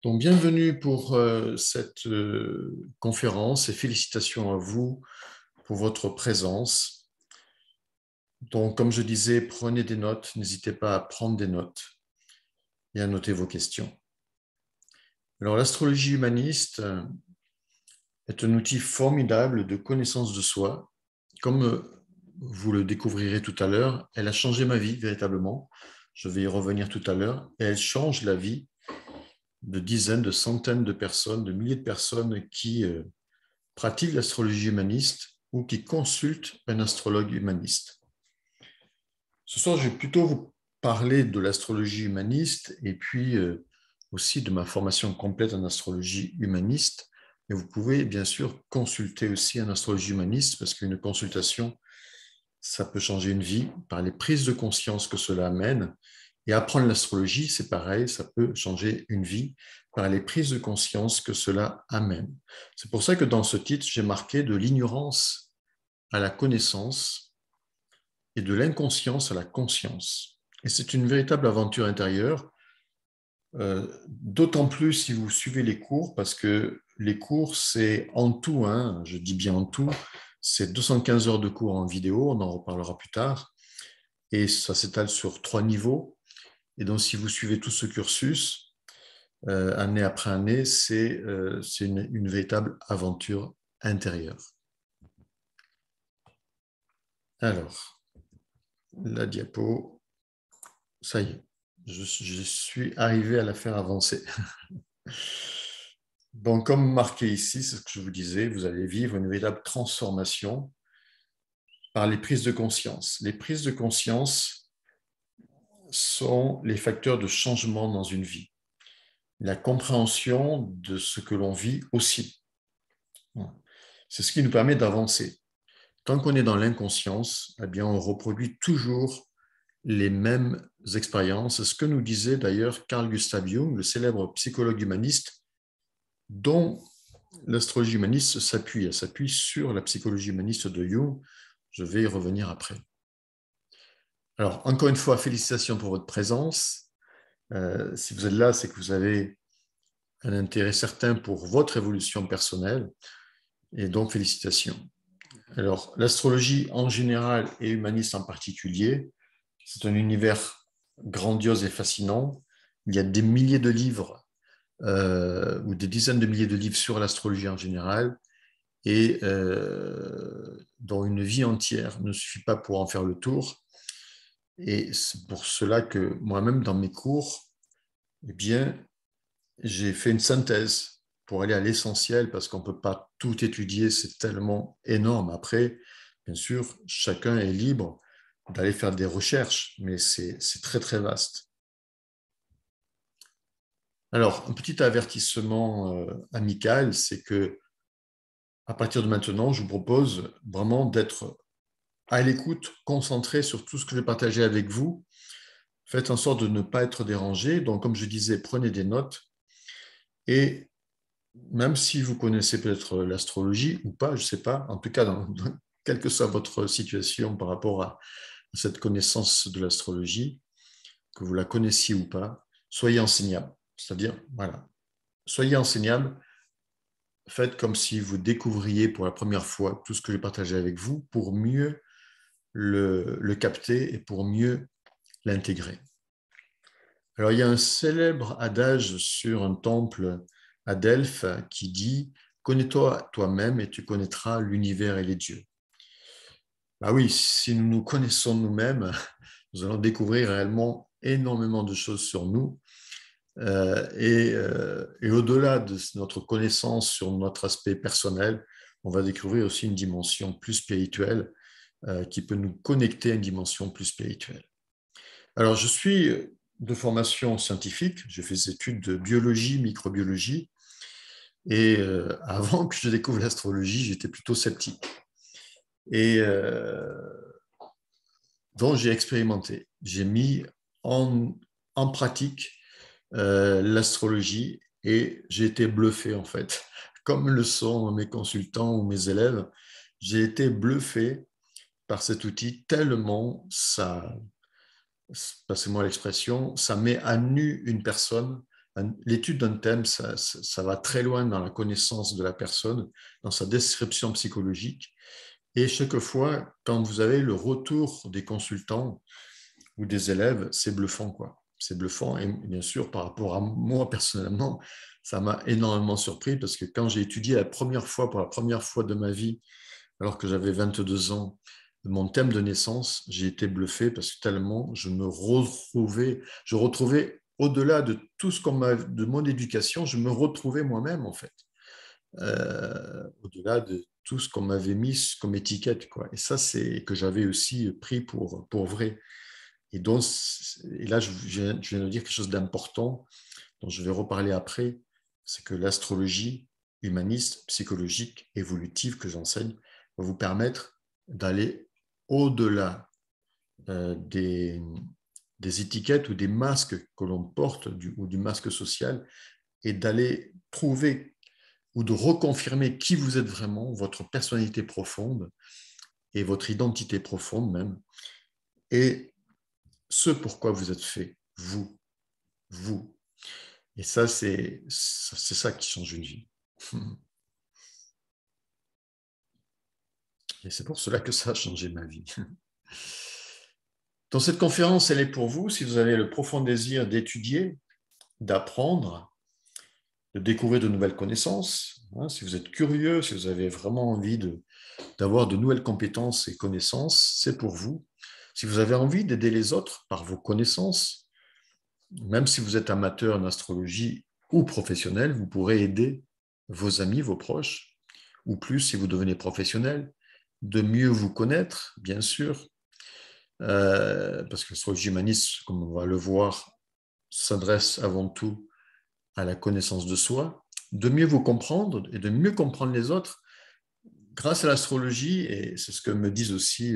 Donc, bienvenue pour cette conférence et félicitations à vous pour votre présence. Donc, comme je disais, prenez des notes, n'hésitez pas à prendre des notes et à noter vos questions. Alors, l'astrologie humaniste est un outil formidable de connaissance de soi. Comme vous le découvrirez tout à l'heure, elle a changé ma vie véritablement. Je vais y revenir tout à l'heure. Et elle change la vie de dizaines, de centaines de personnes, de milliers de personnes qui pratiquent l'astrologie humaniste ou qui consultent un astrologue humaniste. Ce soir, je vais plutôt vous parler de l'astrologie humaniste et puis aussi de ma formation complète en astrologie humaniste. Et vous pouvez bien sûr consulter aussi un astrologie humaniste parce qu'une consultation, ça peut changer une vie par les prises de conscience que cela amène. Et apprendre l'astrologie, c'est pareil, ça peut changer une vie par les prises de conscience que cela amène. C'est pour ça que dans ce titre, j'ai marqué de l'ignorance à la connaissance et de l'inconscience à la conscience. Et c'est une véritable aventure intérieure, d'autant plus si vous suivez les cours, parce que les cours, c'est en tout, je dis bien en tout, c'est 215 heures de cours en vidéo, on en reparlera plus tard, et ça s'étale sur 3 niveaux. Et donc, si vous suivez tout ce cursus, année après année, c'est une véritable aventure intérieure. Alors, la diapo, ça y est, je suis arrivé à la faire avancer. Donc, comme marqué ici, c'est ce que je vous disais, vous allez vivre une véritable transformation par les prises de conscience. Les prises de conscience sont les facteurs de changement dans une vie. La compréhension de ce que l'on vit aussi. C'est ce qui nous permet d'avancer. Tant qu'on est dans l'inconscience, eh bien, on reproduit toujours les mêmes expériences. C'est ce que nous disait d'ailleurs Carl Gustav Jung, le célèbre psychologue humaniste, dont l'astrologie humaniste s'appuie. Elle s'appuie sur la psychologie humaniste de Jung. Je vais y revenir après. Alors, encore une fois, félicitations pour votre présence. Si vous êtes là, c'est que vous avez un intérêt certain pour votre évolution personnelle. Et donc, félicitations. Alors, l'astrologie en général et humaniste en particulier, c'est un univers grandiose et fascinant. Il y a des milliers de livres ou des dizaines de milliers de livres sur l'astrologie en général et dont une vie entière ne suffit pas pour en faire le tour. Et c'est pour cela que moi-même, dans mes cours, eh bien, j'ai fait une synthèse pour aller à l'essentiel parce qu'on ne peut pas tout étudier, c'est tellement énorme. Après, bien sûr, chacun est libre d'aller faire des recherches, mais c'est très, très vaste. Alors, un petit avertissement amical, c'est que à partir de maintenant, je vous propose vraiment d'être à l'écoute, concentré sur tout ce que je vais partager avec vous. Faites en sorte de ne pas être dérangé. Donc, comme je disais, prenez des notes et même si vous connaissez peut-être l'astrologie ou pas, je ne sais pas, en tout cas, quelle que soit votre situation par rapport à cette connaissance de l'astrologie, que vous la connaissiez ou pas, soyez enseignable. C'est-à-dire, voilà, soyez enseignable, faites comme si vous découvriez pour la première fois tout ce que je partageais avec vous pour mieux le capter et pour mieux l'intégrer. Alors, il y a un célèbre adage sur un temple à Delphes qui dit « Connais-toi toi-même et tu connaîtras l'univers et les dieux ». Bah oui, si nous nous connaissons nous-mêmes, nous allons découvrir réellement énormément de choses sur nous. Et au-delà de notre connaissance sur notre aspect personnel, on va découvrir aussi une dimension plus spirituelle qui peut nous connecter à une dimension plus spirituelle. Alors, je suis de formation scientifique, j'ai fait des études de biologie, microbiologie, et avant que je découvre l'astrologie, j'étais plutôt sceptique. Et donc, j'ai expérimenté, j'ai mis en pratique l'astrologie et j'ai été bluffé en fait, comme le sont mes consultants ou mes élèves. J'ai été bluffé par cet outil tellement ça, passez-moi l'expression, ça met à nu une personne l'étude d'un thème, ça va très loin dans la connaissance de la personne, dans sa description psychologique. Et chaque fois, quand vous avez le retour des consultants ou des élèves, c'est bluffant, quoi. C'est bluffant. Et bien sûr, par rapport à moi personnellement, ça m'a énormément surpris parce que quand j'ai étudié pour la première fois de ma vie, alors que j'avais 22 ans, mon thème de naissance, j'ai été bluffé parce que tellement je retrouvais au-delà de tout ce qu'on m'a, de mon éducation, je me retrouvais moi-même en fait, au-delà de tout ce qu'on m'avait mis comme étiquette, quoi. Et ça, c'est que j'avais aussi pris pour vrai. Et donc, et là, je viens de dire quelque chose d'important dont je vais reparler après, c'est que l'astrologie humaniste, psychologique, évolutive que j'enseigne va vous permettre d'aller au-delà des, des étiquettes ou des masques que l'on porte ou du masque social et d'aller trouver ou de reconfirmer qui vous êtes vraiment, votre personnalité profonde et votre identité profonde même, et ce pourquoi vous êtes fait, vous, vous. Et ça, c'est ça qui change une vie. Et c'est pour cela que ça a changé ma vie. Donc cette conférence, elle est pour vous si vous avez le profond désir d'étudier, d'apprendre, de découvrir de nouvelles connaissances, hein, si vous êtes curieux, si vous avez vraiment envie d'avoir de nouvelles compétences et connaissances, c'est pour vous. Si vous avez envie d'aider les autres par vos connaissances, même si vous êtes amateur en astrologie ou professionnel, vous pourrez aider vos amis, vos proches, ou plus si vous devenez professionnel, de mieux vous connaître, bien sûr, parce que l'astrologie humaniste, comme on va le voir, s'adresse avant tout à la connaissance de soi, de mieux vous comprendre et de mieux comprendre les autres grâce à l'astrologie, et c'est ce que me disent aussi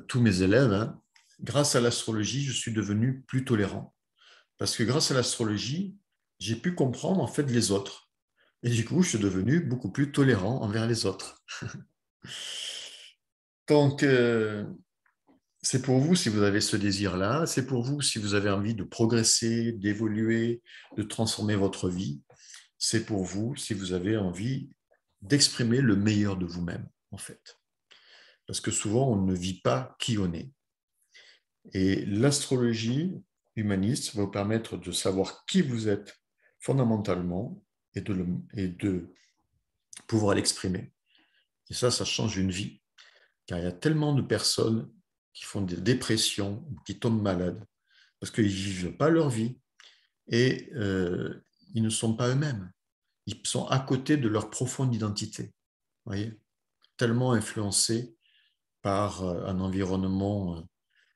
tous mes élèves, hein, grâce à l'astrologie, je suis devenu plus tolérant. Parce que grâce à l'astrologie, j'ai pu comprendre en fait les autres. Et du coup, je suis devenu beaucoup plus tolérant envers les autres. Donc, c'est pour vous si vous avez ce désir-là, c'est pour vous si vous avez envie de progresser, d'évoluer, de transformer votre vie, c'est pour vous si vous avez envie d'exprimer le meilleur de vous-même, en fait. Parce que souvent, on ne vit pas qui on est. Et l'astrologie humaniste va vous permettre de savoir qui vous êtes fondamentalement et de pouvoir l'exprimer. Et ça change une vie. Car il y a tellement de personnes qui font des dépressions, qui tombent malades, parce qu'ils ne vivent pas leur vie et ils ne sont pas eux-mêmes. Ils sont à côté de leur profonde identité. Voyez, tellement influencés par un environnement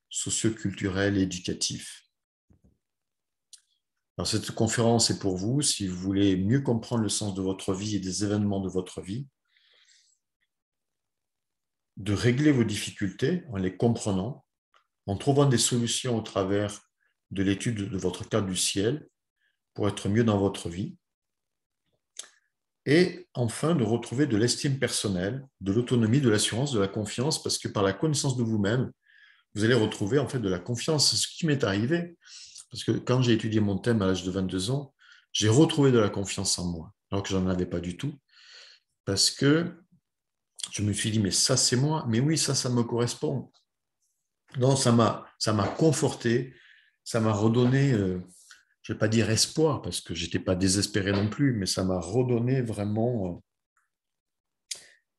socio-culturel et éducatif. Alors, cette conférence est pour vous si vous voulez mieux comprendre le sens de votre vie et des événements de votre vie, de régler vos difficultés en les comprenant, en trouvant des solutions au travers de l'étude de votre carte du ciel pour être mieux dans votre vie, et enfin de retrouver de l'estime personnelle, de l'autonomie, de l'assurance, de la confiance, parce que par la connaissance de vous-même, vous allez retrouver en fait de la confiance. C'est ce qui m'est arrivé, parce que quand j'ai étudié mon thème à l'âge de 22 ans, j'ai retrouvé de la confiance en moi, alors que je n'en avais pas du tout, parce que je me suis dit, mais ça c'est moi, mais oui, ça me correspond. Donc ça m'a conforté, ça m'a redonné, je ne vais pas dire espoir, parce que je n'étais pas désespéré non plus, mais ça m'a redonné vraiment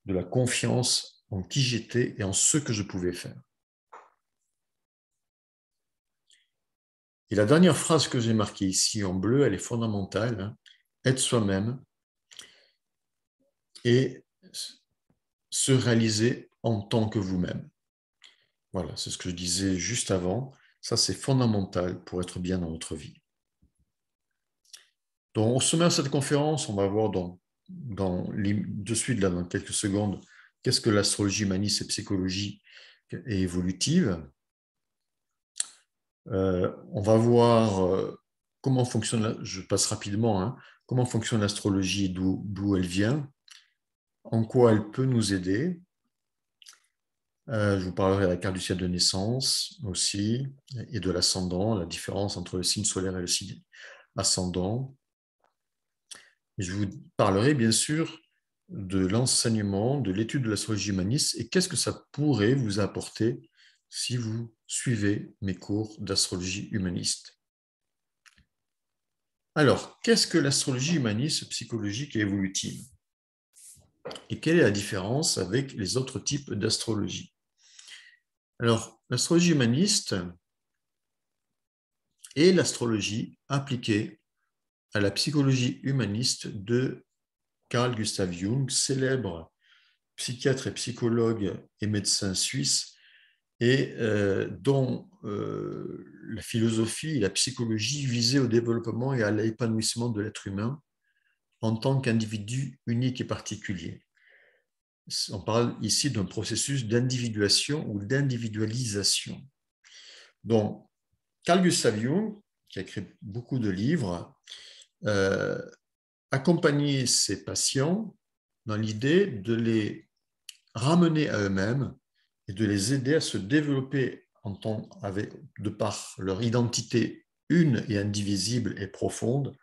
de la confiance en qui j'étais et en ce que je pouvais faire. Et la dernière phrase que j'ai marquée ici en bleu, elle est fondamentale, hein. Être soi-même et se réaliser en tant que vous-même. Voilà, c'est ce que je disais juste avant. Ça, c'est fondamental pour être bien dans notre vie. Donc, au sommet de cette conférence, on va voir de suite, là, dans quelques secondes, qu'est-ce que l'astrologie humaniste et psychologie et évolutive. On va voir comment fonctionne, je passe rapidement, hein, comment fonctionne l'astrologie, d'où elle vient, en quoi elle peut nous aider. Je vous parlerai de la carte du ciel de naissance aussi, et de l'ascendant, la différence entre le signe solaire et le signe ascendant. Je vous parlerai bien sûr de l'enseignement, de l'étude de l'astrologie humaniste et qu'est-ce que ça pourrait vous apporter si vous suivez mes cours d'astrologie humaniste. Alors, qu'est-ce que l'astrologie humaniste psychologique et évolutive? Et quelle est la différence avec les autres types d'astrologie? Alors, l'astrologie humaniste est l'astrologie appliquée à la psychologie humaniste de Carl Gustav Jung, célèbre psychiatre et psychologue et médecin suisse, et dont la philosophie et la psychologie visaient au développement et à l'épanouissement de l'être humain en tant qu'individu unique et particulier. On parle ici d'un processus d'individuation ou d'individualisation. Donc, Carl Gustav Jung, qui a écrit beaucoup de livres, accompagnait ses patients dans l'idée de les ramener à eux-mêmes et de les aider à se développer de par leur identité une et indivisible et profonde,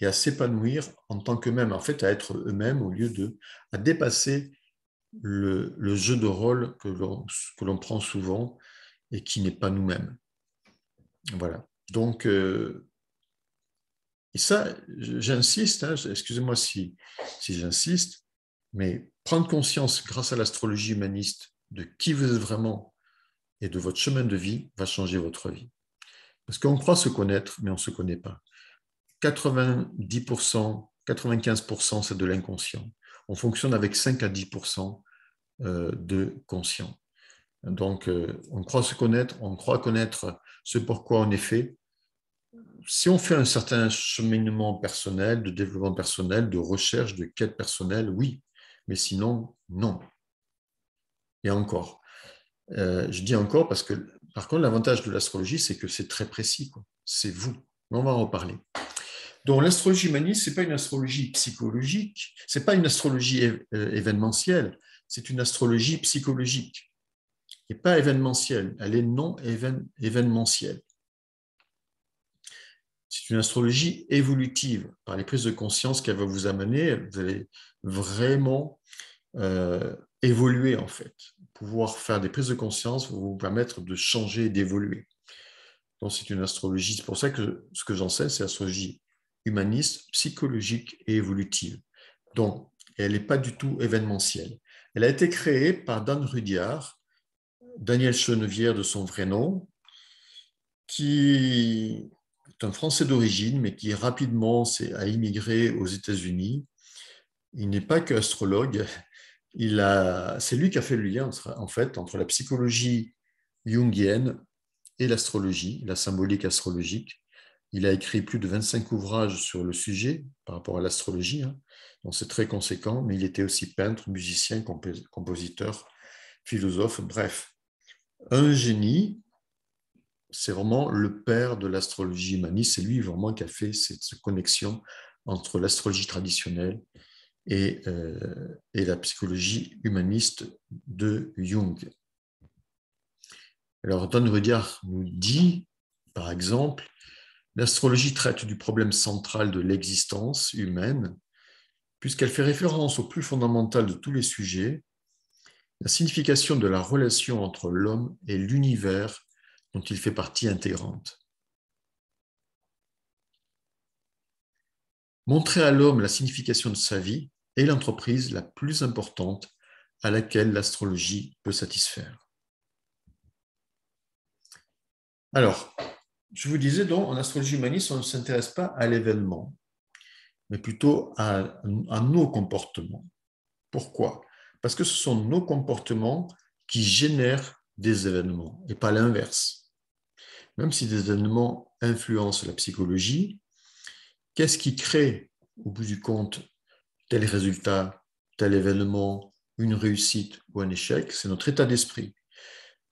et à s'épanouir en tant qu'eux-mêmes, en fait à être eux-mêmes au lieu à dépasser le jeu de rôle que l'on prend souvent et qui n'est pas nous-mêmes. Voilà. Donc, et ça, j'insiste, hein, excusez-moi si j'insiste, mais prendre conscience grâce à l'astrologie humaniste de qui vous êtes vraiment et de votre chemin de vie va changer votre vie. Parce qu'on croit se connaître, mais on ne se connaît pas. 90%, 95%, c'est de l'inconscient. On fonctionne avec 5 à 10% de conscient. Donc, on croit se connaître, on croit connaître ce pourquoi on est fait. Si on fait un certain cheminement personnel, de développement personnel, de recherche, de quête personnelle, oui. Mais sinon, non. Et encore. Je dis encore parce que, par contre, l'avantage de l'astrologie, c'est que c'est très précis. C'est vous. On va en reparler. Donc, l'astrologie humaniste, ce n'est pas une astrologie psychologique, ce n'est pas une astrologie événementielle, c'est une astrologie psychologique. Et pas événementielle, elle est non événementielle. C'est une astrologie évolutive. Par les prises de conscience qu'elle va vous amener, vous allez vraiment évoluer en fait. Pouvoir faire des prises de conscience va vous permettre de changer et d'évoluer. Donc c'est une astrologie, c'est pour ça que ce que j'enseigne, c'est l'astrologie humaniste, psychologique et évolutive. Donc, elle n'est pas du tout événementielle. Elle a été créée par Dan Rudyard, Daniel Chenevière de son vrai nom, qui est un Français d'origine, mais qui rapidement a immigré aux États-Unis. Il n'est pas qu'astrologue, c'est lui qui a fait le lien en fait, entre la psychologie jungienne et l'astrologie, la symbolique astrologique. Il a écrit plus de 25 ouvrages sur le sujet par rapport à l'astrologie, hein. Donc c'est très conséquent, mais il était aussi peintre, musicien, compositeur, philosophe, bref. Un génie, c'est vraiment le père de l'astrologie humaniste, c'est lui vraiment qui a fait cette connexion entre l'astrologie traditionnelle et la psychologie humaniste de Jung. Alors, Dan Rudyard nous dit, par exemple, l'astrologie traite du problème central de l'existence humaine, puisqu'elle fait référence au plus fondamental de tous les sujets, la signification de la relation entre l'homme et l'univers dont il fait partie intégrante. Montrer à l'homme la signification de sa vie est l'entreprise la plus importante à laquelle l'astrologie peut satisfaire. Alors, je vous disais donc, en astrologie humaniste, on ne s'intéresse pas à l'événement, mais plutôt à nos comportements. Pourquoi? Parce que ce sont nos comportements qui génèrent des événements et pas l'inverse. Même si des événements influencent la psychologie, qu'est-ce qui crée, au bout du compte, tel résultat, tel événement, une réussite ou un échec? C'est notre état d'esprit,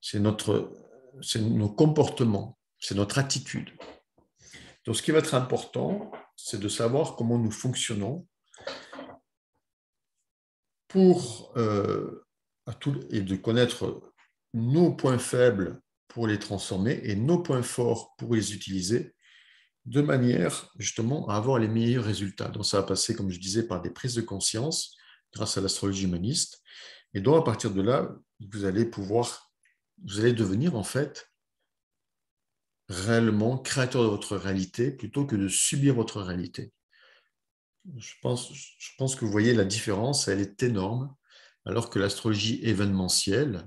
c'est nos comportements, c'est notre attitude. Donc, ce qui va être important, c'est de savoir comment nous fonctionnons et de connaître nos points faibles pour les transformer et nos points forts pour les utiliser de manière justement à avoir les meilleurs résultats. Donc ça va passer, comme je disais, par des prises de conscience grâce à l'astrologie humaniste. Et donc à partir de là, vous allez devenir en fait réellement créateur de votre réalité plutôt que de subir votre réalité. Je pense que vous voyez la différence, elle est énorme, alors que l'astrologie événementielle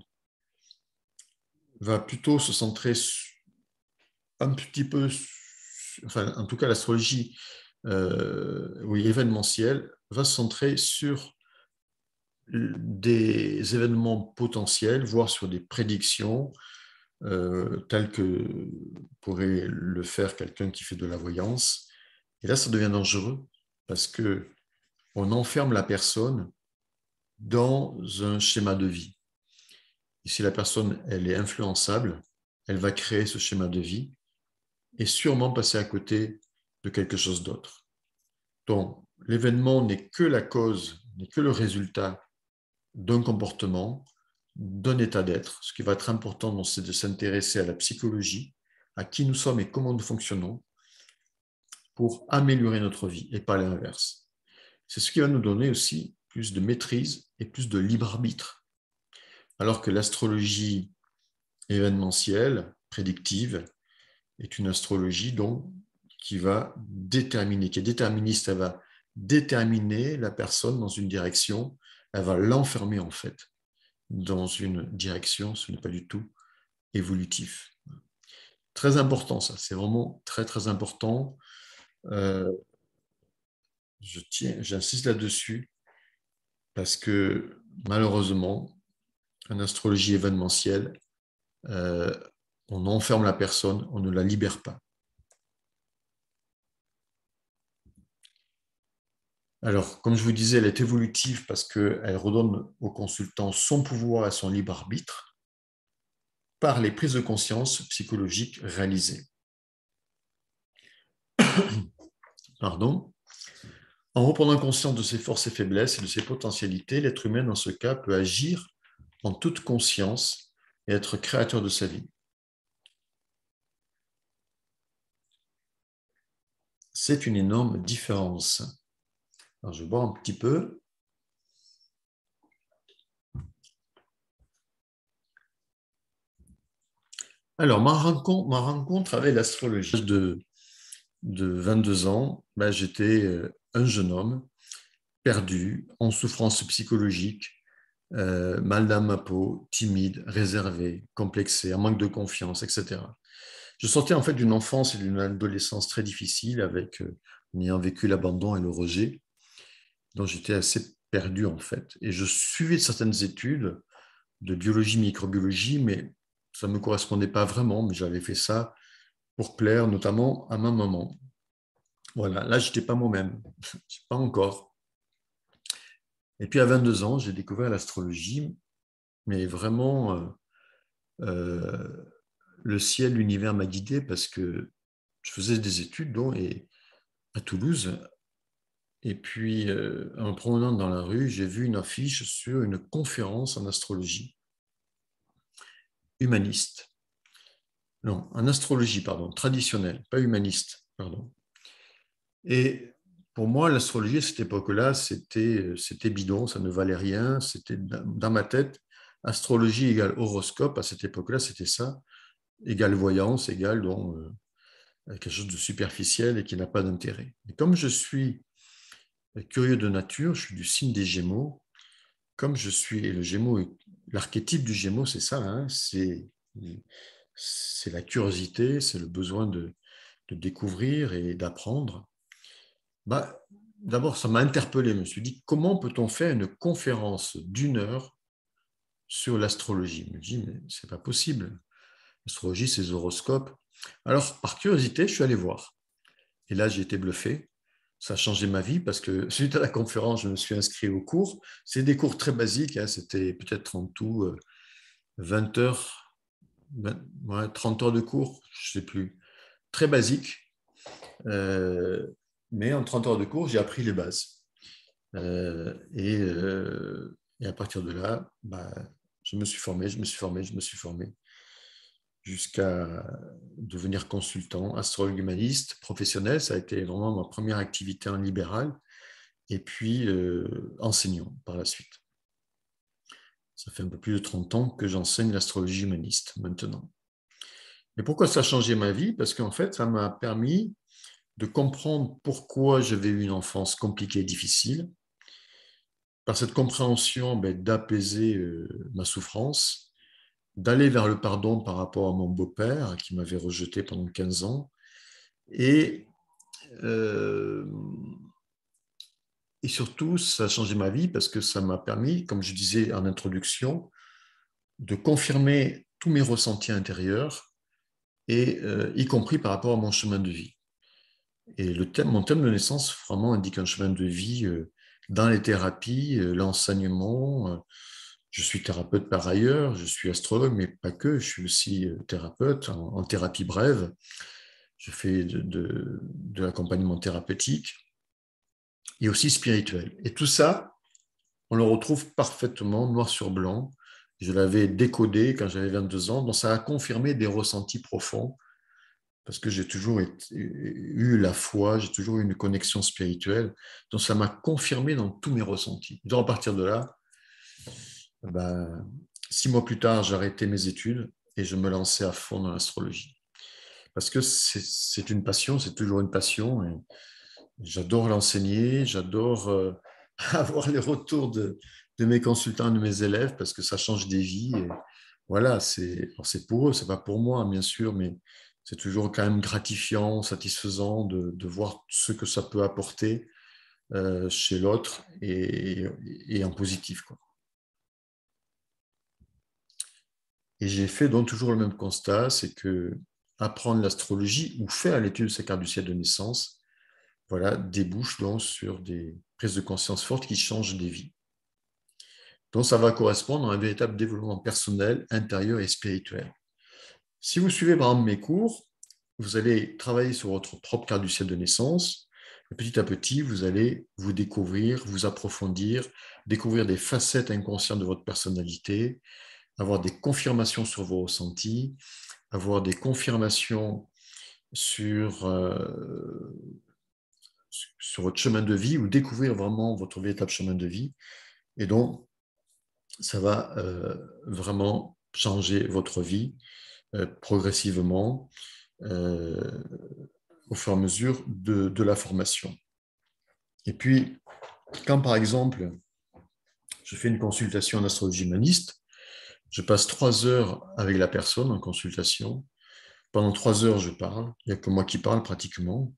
va plutôt se centrer un petit peu, enfin en tout cas l'astrologie oui, événementielle va se centrer sur des événements potentiels, voire sur des prédictions, telles que pourrait le faire quelqu'un qui fait de la voyance. Et là, ça devient dangereux parce que on enferme la personne dans un schéma de vie. Et si la personne, elle est influençable, elle va créer ce schéma de vie et sûrement passer à côté de quelque chose d'autre. Donc, l'événement n'est que la cause, n'est que le résultat d'un comportement, d'un état d'être. Ce qui va être important, c'est de s'intéresser à la psychologie, à qui nous sommes et comment nous fonctionnons pour améliorer notre vie et pas l'inverse. C'est ce qui va nous donner aussi plus de maîtrise et plus de libre arbitre. Alors que l'astrologie événementielle, prédictive, est une astrologie donc, qui va déterminer, qui est déterministe, elle va déterminer la personne dans une direction, elle va l'enfermer en fait dans une direction, ce n'est pas du tout évolutif. Très important ça, c'est vraiment très très important. Euh, j'insiste là-dessus parce que malheureusement, en astrologie événementielle, euh, on enferme la personne, on ne la libère pas. Alors, comme je vous disais, elle est évolutive parce qu'elle redonne au consultant son pouvoir et son libre arbitre par les prises de conscience psychologiques réalisées. Pardon. En reprenant conscience de ses forces et faiblesses et de ses potentialités, l'être humain, dans ce cas, peut agir en toute conscience et être créateur de sa vie. C'est une énorme différence. Alors, je bois un petit peu. Alors, ma rencontre avec l'astrologie de 22 ans, j'étais un jeune homme perdu, en souffrance psychologique, mal dans ma peau, timide, réservé, complexé, en manque de confiance, etc. Je sortais en fait d'une enfance et d'une adolescence très difficile en ayant vécu l'abandon et le rejet, donc j'étais assez perdu en fait. Et je suivais certaines études de biologie, microbiologie, mais ça ne me correspondait pas vraiment, mais j'avais fait ça pour plaire notamment à ma maman. Voilà, là, je n'étais pas moi-même, pas encore. Et puis à 22 ans, j'ai découvert l'astrologie, mais vraiment, le ciel, l'univers m'a guidé parce que je faisais des études à Toulouse. Et puis, en me promenant dans la rue, j'ai vu une affiche sur une conférence en astrologie humaniste. Non, en astrologie, pardon, traditionnelle, pas humaniste, pardon. Et pour moi, l'astrologie à cette époque-là, c'était bidon, ça ne valait rien. C'était dans ma tête, astrologie égale horoscope. À cette époque-là, c'était ça, égale voyance, égale donc, quelque chose de superficiel et qui n'a pas d'intérêt. Et comme je suis curieux de nature, je suis du signe des Gémeaux. Comme je suis, et le Gémeaux, l'archétype du Gémeaux, c'est ça, hein, c'est la curiosité, c'est le besoin de découvrir et d'apprendre. D'abord, ça m'a interpellé. Je me suis dit, comment peut-on faire une conférence d'1 heure sur l'astrologie? Je me dis, mais c'est pas possible. L'astrologie, c'est les horoscopes. Alors, par curiosité, je suis allé voir. Et là, j'ai été bluffé. Ça a changé ma vie parce que suite à la conférence, je me suis inscrit au cours. C'est des cours très basiques. Hein. C'était peut-être en tout 20 heures, 30 heures de cours, je ne sais plus. Très basique. Mais en 30 heures de cours, j'ai appris les bases. Et à partir de là, je me suis formé, je me suis formé, je me suis formé. jusqu'à devenir consultant, astrologue humaniste, professionnel. Ça a été vraiment ma première activité en libéral, et puis enseignant par la suite. Ça fait un peu plus de 30 ans que j'enseigne l'astrologie humaniste maintenant. Et pourquoi ça a changé ma vie? Parce qu'en fait, ça m'a permis de comprendre pourquoi j'avais eu une enfance compliquée et difficile, par cette compréhension d'apaiser ma souffrance, d'aller vers le pardon par rapport à mon beau-père qui m'avait rejeté pendant 15 ans, et, euh, et surtout, ça a changé ma vie parce que ça m'a permis, comme je disais en introduction, de confirmer tous mes ressentis intérieurs, et y compris par rapport à mon chemin de vie. Et mon thème de naissance vraiment indique un chemin de vie dans les thérapies, l'enseignement. Je suis thérapeute par ailleurs, je suis astrologue, mais pas que, je suis aussi thérapeute en thérapie brève. Je fais de l'accompagnement thérapeutique et aussi spirituel. Et tout ça, on le retrouve parfaitement noir sur blanc. Je l'avais décodé quand j'avais 22 ans, donc ça a confirmé des ressentis profonds parce que j'ai toujours eu la foi, j'ai toujours eu une connexion spirituelle. Donc, ça m'a confirmé dans tous mes ressentis. Donc, à partir de là, 6 mois plus tard, j'ai arrêté mes études et je me lançais à fond dans l'astrologie. Parce que c'est une passion, c'est toujours une passion. Et j'adore l'enseigner, j'adore avoir les retours de mes consultants, de mes élèves, parce que ça change des vies. Et voilà, c'est pour eux, c'est pas pour moi, bien sûr, mais c'est toujours quand même gratifiant, satisfaisant de voir ce que ça peut apporter chez l'autre et en positif, quoi. Et j'ai fait donc toujours le même constat, c'est que apprendre l'astrologie ou faire l'étude de sa carte du ciel de naissance, voilà, débouche donc sur des prises de conscience fortes qui changent des vies. Donc, ça va correspondre à un véritable développement personnel, intérieur et spirituel. Si vous suivez par exemple mes cours, vous allez travailler sur votre propre carte du ciel de naissance. Et petit à petit, vous allez vous découvrir, vous approfondir, découvrir des facettes inconscientes de votre personnalité, avoir des confirmations sur vos ressentis, avoir des confirmations sur, sur votre chemin de vie ou découvrir vraiment votre véritable chemin de vie. Et donc, ça va vraiment changer votre vie progressivement au fur et à mesure de la formation. Et puis, quand par exemple, je fais une consultation en astrologie humaniste, je passe 3 heures avec la personne en consultation. Pendant 3 heures, je parle. Il n'y a que moi qui parle pratiquement,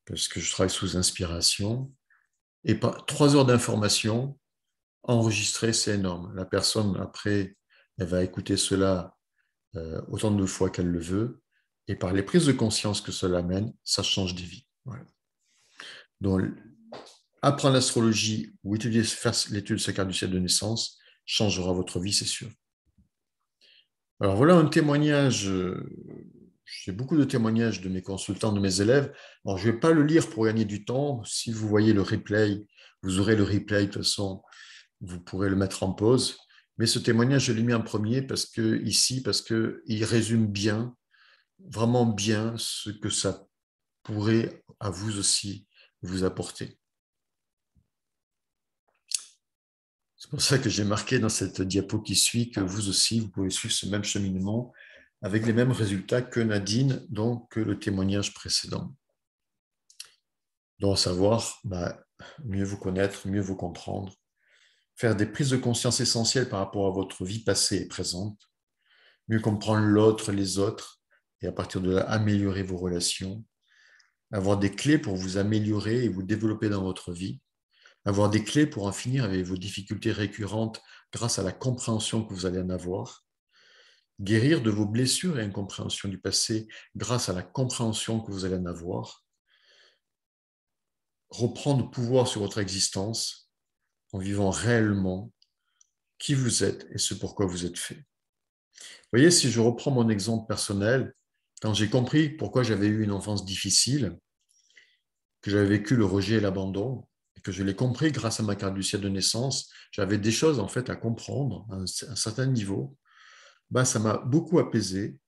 parce que je travaille sous inspiration. Et 3 heures d'information enregistrées, c'est énorme. La personne, après, elle va écouter cela autant de fois qu'elle le veut. Et par les prises de conscience que cela amène, ça change des vies. Voilà. Donc, apprendre l'astrologie ou étudier, faire l'étude de sa carte du ciel de naissance changera votre vie, c'est sûr. Alors voilà un témoignage. J'ai beaucoup de témoignages de mes consultants, de mes élèves. Alors, je ne vais pas le lire pour gagner du temps. Si vous voyez le replay, vous aurez le replay. De toute façon, vous pourrez le mettre en pause. Mais ce témoignage, je l'ai mis en premier parce qu'il résume bien, vraiment bien, ce que ça pourrait à vous aussi vous apporter. C'est pour ça que j'ai marqué dans cette diapo qui suit que vous aussi, vous pouvez suivre ce même cheminement avec les mêmes résultats que Nadine, donc que le témoignage précédent. Donc, savoir mieux vous connaître, mieux vous comprendre, faire des prises de conscience essentielles par rapport à votre vie passée et présente, mieux comprendre l'autre, les autres, et à partir de là, améliorer vos relations, avoir des clés pour vous améliorer et vous développer dans votre vie, avoir des clés pour en finir avec vos difficultés récurrentes grâce à la compréhension que vous allez en avoir, guérir de vos blessures et incompréhensions du passé grâce à la compréhension que vous allez en avoir, reprendre pouvoir sur votre existence en vivant réellement qui vous êtes et ce pourquoi vous êtes fait. Vous voyez, si je reprends mon exemple personnel, quand j'ai compris pourquoi j'avais eu une enfance difficile, que j'avais vécu le rejet et l'abandon, et que je l'ai compris grâce à ma carte du ciel de naissance, j'avais des choses en fait à comprendre à un certain niveau, ça m'a beaucoup apaisé,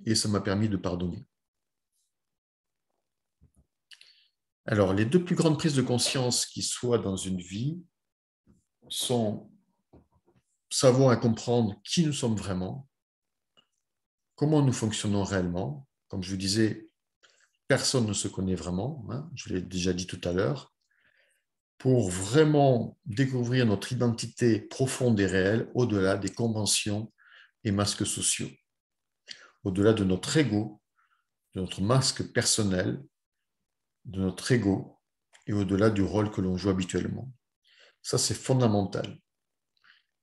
et ça m'a permis de pardonner. Alors, les deux plus grandes prises de conscience qui soient dans une vie sont savoir et comprendre qui nous sommes vraiment, comment nous fonctionnons réellement. Comme je vous disais, personne ne se connaît vraiment, hein, je l'ai déjà dit tout à l'heure. Pour vraiment découvrir notre identité profonde et réelle au-delà des conventions et masques sociaux, au-delà de notre ego, de notre masque personnel, de notre ego et au-delà du rôle que l'on joue habituellement. Ça, c'est fondamental.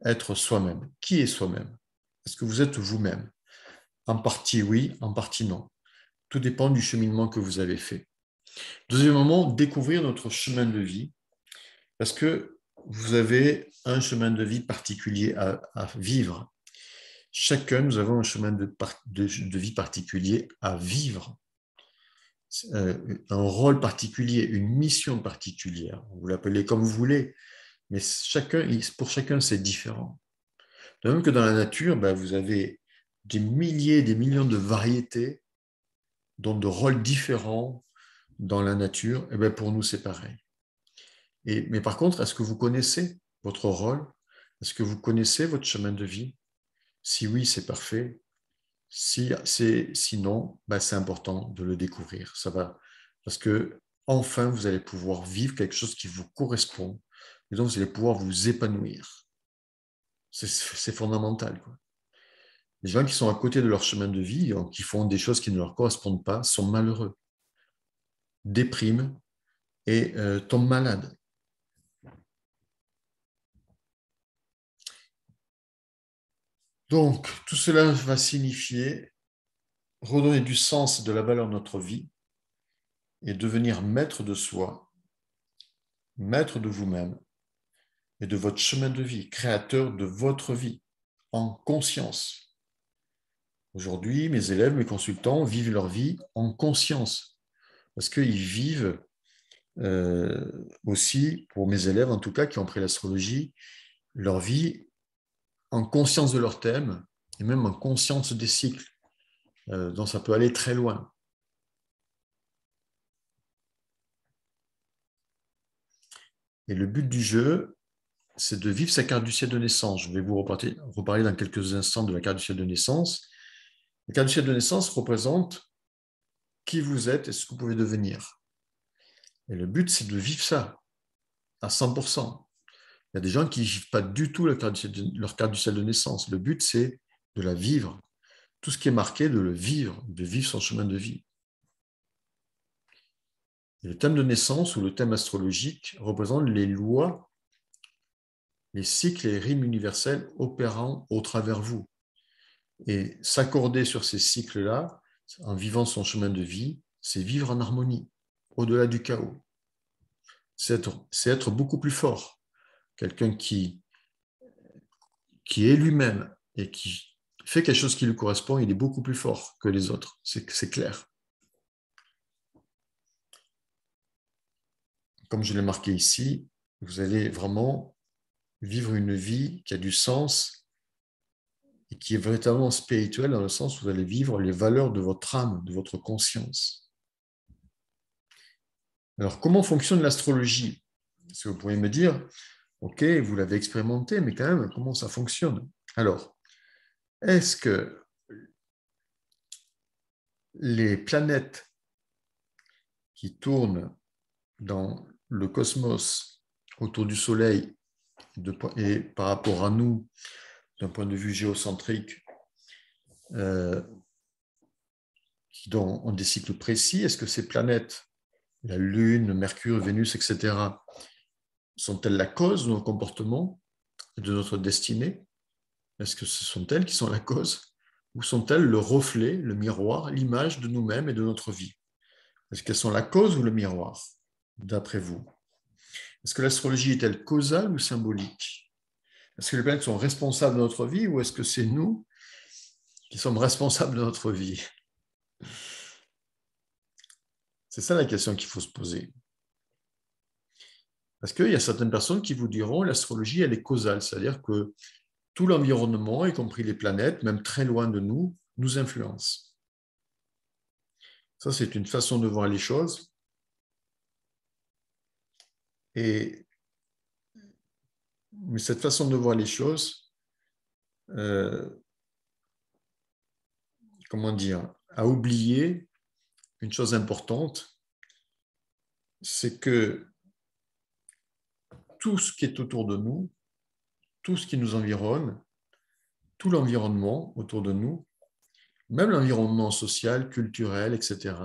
Être soi-même. Qui est soi-même? Est-ce que vous êtes vous-même? En partie oui, en partie non. Tout dépend du cheminement que vous avez fait. Deuxièmement, découvrir notre chemin de vie, parce que vous avez un chemin de vie particulier à vivre. Chacun, nous avons un chemin de vie particulier à vivre, un rôle particulier, une mission particulière. Vous l'appelez comme vous voulez, mais pour chacun, c'est différent. De même que dans la nature, vous avez des milliers, des millions de variétés, dont de rôles différents dans la nature. Et pour nous, c'est pareil. Mais par contre, est-ce que vous connaissez votre rôle? Est-ce que vous connaissez votre chemin de vie? Si oui, c'est parfait. Sinon, c'est important de le découvrir. Ça va, parce que enfin, vous allez pouvoir vivre quelque chose qui vous correspond. Et donc, vous allez pouvoir vous épanouir. C'est fondamental, quoi. Les gens qui sont à côté de leur chemin de vie, qui font des choses qui ne leur correspondent pas, sont malheureux, dépriment et tombent malades. Donc, tout cela va signifier redonner du sens et de la valeur à notre vie et devenir maître de soi, maître de vous-même et de votre chemin de vie, créateur de votre vie, en conscience. Aujourd'hui, mes élèves, mes consultants vivent leur vie en conscience, parce qu'ils vivent aussi, pour mes élèves en tout cas, qui ont pris l'astrologie, leur vie en conscience de leur thème et même en conscience des cycles. Donc ça peut aller très loin. Et le but du jeu, c'est de vivre sa carte du ciel de naissance. Je vais vous reparler dans quelques instants de la carte du ciel de naissance. La carte du ciel de naissance représente qui vous êtes et ce que vous pouvez devenir. Et le but, c'est de vivre ça à 100%. Il y a des gens qui ne vivent pas du tout leur carte du ciel de naissance. Le but, c'est de la vivre. Tout ce qui est marqué, de le vivre, de vivre son chemin de vie. Et le thème de naissance ou le thème astrologique représente les lois, les cycles et les rimes universels opérant au travers vous. Et s'accorder sur ces cycles-là, en vivant son chemin de vie, c'est vivre en harmonie, au-delà du chaos. C'est être beaucoup plus fort. Quelqu'un qui est lui-même et qui fait quelque chose qui lui correspond, il est beaucoup plus fort que les autres. C'est clair. Comme je l'ai marqué ici, vous allez vraiment vivre une vie qui a du sens et qui est véritablement spirituelle dans le sens où vous allez vivre les valeurs de votre âme, de votre conscience. Alors, comment fonctionne l'astrologie? Parce que vous pourriez me dire, ok, vous l'avez expérimenté, mais quand même, comment ça fonctionne? Alors, est-ce que les planètes qui tournent dans le cosmos autour du Soleil et par rapport à nous, d'un point de vue géocentrique, qui ont des cycles précis, est-ce que ces planètes, la Lune, Mercure, Vénus, etc., sont-elles la cause de nos comportements et de notre destinée? Est-ce que ce sont elles qui sont la cause? Ou sont-elles le reflet, le miroir, l'image de nous-mêmes et de notre vie? Est-ce qu'elles sont la cause ou le miroir, d'après vous? Est-ce que l'astrologie est-elle causale ou symbolique? Est-ce que les planètes sont responsables de notre vie ou est-ce que c'est nous qui sommes responsables de notre vie? C'est ça la question qu'il faut se poser. Parce qu'il y a certaines personnes qui vous diront que l'astrologie, elle est causale, c'est-à-dire que tout l'environnement, y compris les planètes, même très loin de nous, nous influence. Ça, c'est une façon de voir les choses. Mais cette façon de voir les choses, comment dire, a oublié une chose importante, c'est que tout ce qui est autour de nous, tout ce qui nous environne, tout l'environnement autour de nous, même l'environnement social, culturel, etc.,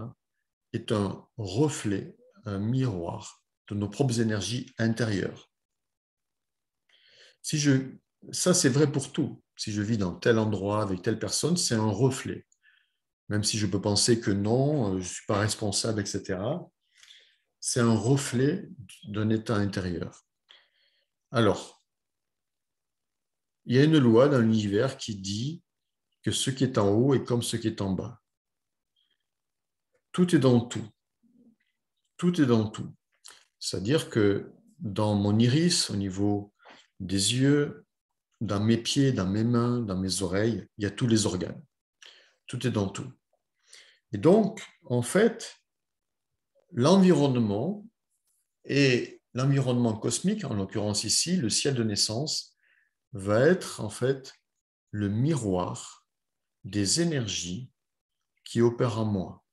est un reflet, un miroir de nos propres énergies intérieures. Ça, c'est vrai pour tout. Si je vis dans tel endroit avec telle personne, c'est un reflet. Même si je peux penser que non, je ne suis pas responsable, etc., c'est un reflet d'un état intérieur. Alors, il y a une loi dans l'univers qui dit que ce qui est en haut est comme ce qui est en bas. Tout est dans tout. Tout est dans tout. C'est-à-dire que dans mon iris, au niveau des yeux, dans mes pieds, dans mes mains, dans mes oreilles, il y a tous les organes. Tout est dans tout. Et donc, en fait, l'environnement et l'environnement cosmique, en l'occurrence ici, le ciel de naissance, va être en fait le miroir des énergies qui opèrent en moi.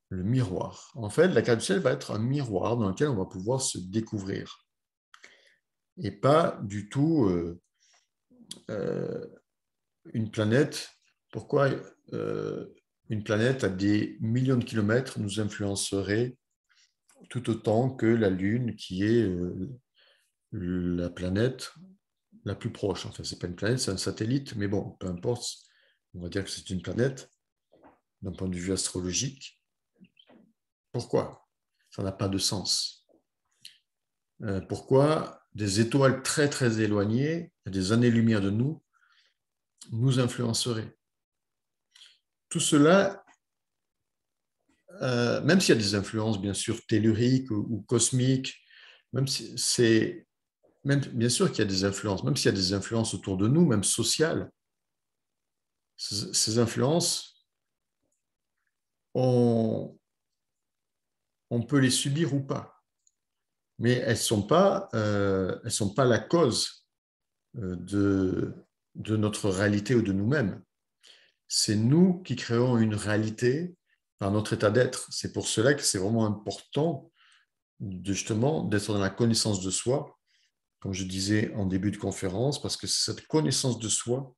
Le miroir. En fait, la carte du ciel va être un miroir dans lequel on va pouvoir se découvrir. Et pas du tout une planète. Pourquoi une planète à des millions de kilomètres nous influencerait tout autant que la Lune, qui est la planète la plus proche. Enfin, ce n'est pas une planète, c'est un satellite, mais bon, peu importe, on va dire que c'est une planète d'un point de vue astrologique. Pourquoi? Ça n'a pas de sens. Pourquoi des étoiles très très éloignées, à des années-lumière de nous influenceraient? Tout cela, même s'il y a des influences bien sûr telluriques ou cosmiques, même si c'est même, bien sûr qu'il y a des influences, même s'il y a des influences autour de nous, même sociales, ces influences, on peut les subir ou pas, mais elles ne sont pas la cause de notre réalité ou de nous-mêmes. C'est nous qui créons une réalité par notre état d'être. C'est pour cela que c'est vraiment important justement d'être dans la connaissance de soi, comme je disais en début de conférence, parce que c'est cette connaissance de soi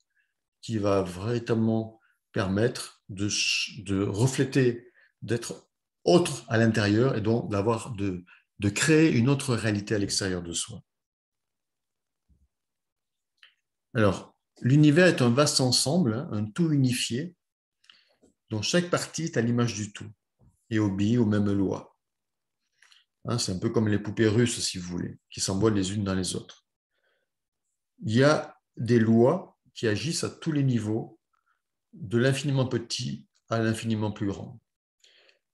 qui va véritablement permettre de refléter, d'être autre à l'intérieur et donc de créer une autre réalité à l'extérieur de soi. Alors, l'univers est un vaste ensemble, un tout unifié, dont chaque partie est à l'image du tout et obéit aux mêmes lois. C'est un peu comme les poupées russes, si vous voulez, qui s'emboîtent les unes dans les autres. Il y a des lois qui agissent à tous les niveaux, de l'infiniment petit à l'infiniment plus grand.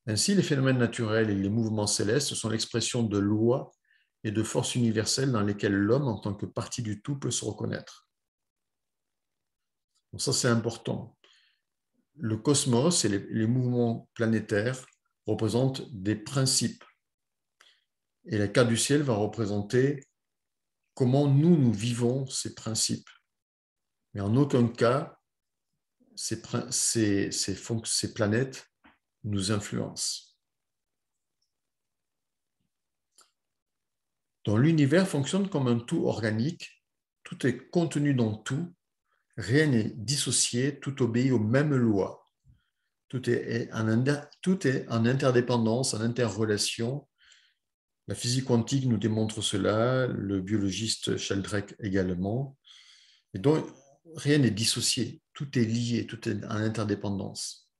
Ainsi, les phénomènes naturels et les mouvements célestes sont l'expression de lois et de forces universelles dans lesquelles l'homme, en tant que partie du tout, peut se reconnaître. Donc ça, c'est important. Le cosmos et les mouvements planétaires représentent des principes. Et la carte du ciel va représenter comment nous vivons ces principes. Mais en aucun cas, ces planètes nous influencent. Donc l'univers fonctionne comme un tout organique, tout est contenu dans tout, rien n'est dissocié, tout obéit aux mêmes lois. Tout est en interdépendance, en interrelation. La physique quantique nous démontre cela, le biologiste Sheldrake également. Et donc, rien n'est dissocié, tout est lié, tout est en interdépendance.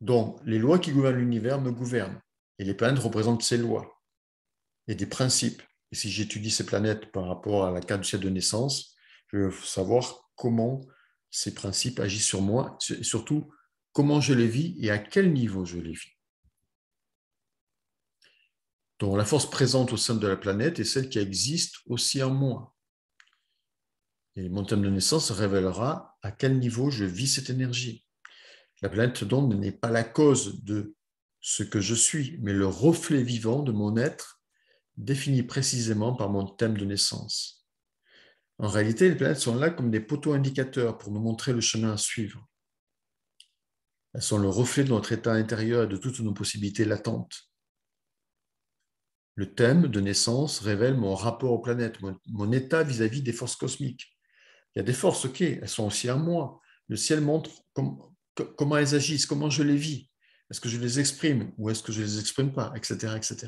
Donc, les lois qui gouvernent l'univers me gouvernent, et les planètes représentent ces lois et des principes. Et si j'étudie ces planètes par rapport à la carte du ciel de naissance, je veux savoir comment ces principes agissent sur moi, et surtout comment je les vis et à quel niveau je les vis. Donc la force présente au sein de la planète est celle qui existe aussi en moi. Et mon thème de naissance révélera à quel niveau je vis cette énergie. La planète donc n'est pas la cause de ce que je suis, mais le reflet vivant de mon être défini précisément par mon thème de naissance. En réalité, les planètes sont là comme des poteaux indicateurs pour nous montrer le chemin à suivre. Elles sont le reflet de notre état intérieur et de toutes nos possibilités latentes. Le thème de naissance révèle mon rapport aux planètes, mon état vis-à-vis des forces cosmiques. Il y a des forces, ok, elles sont aussi en moi. Le ciel montre comment elles agissent, comment je les vis. Est-ce que je les exprime ou est-ce que je ne les exprime pas, etc., etc.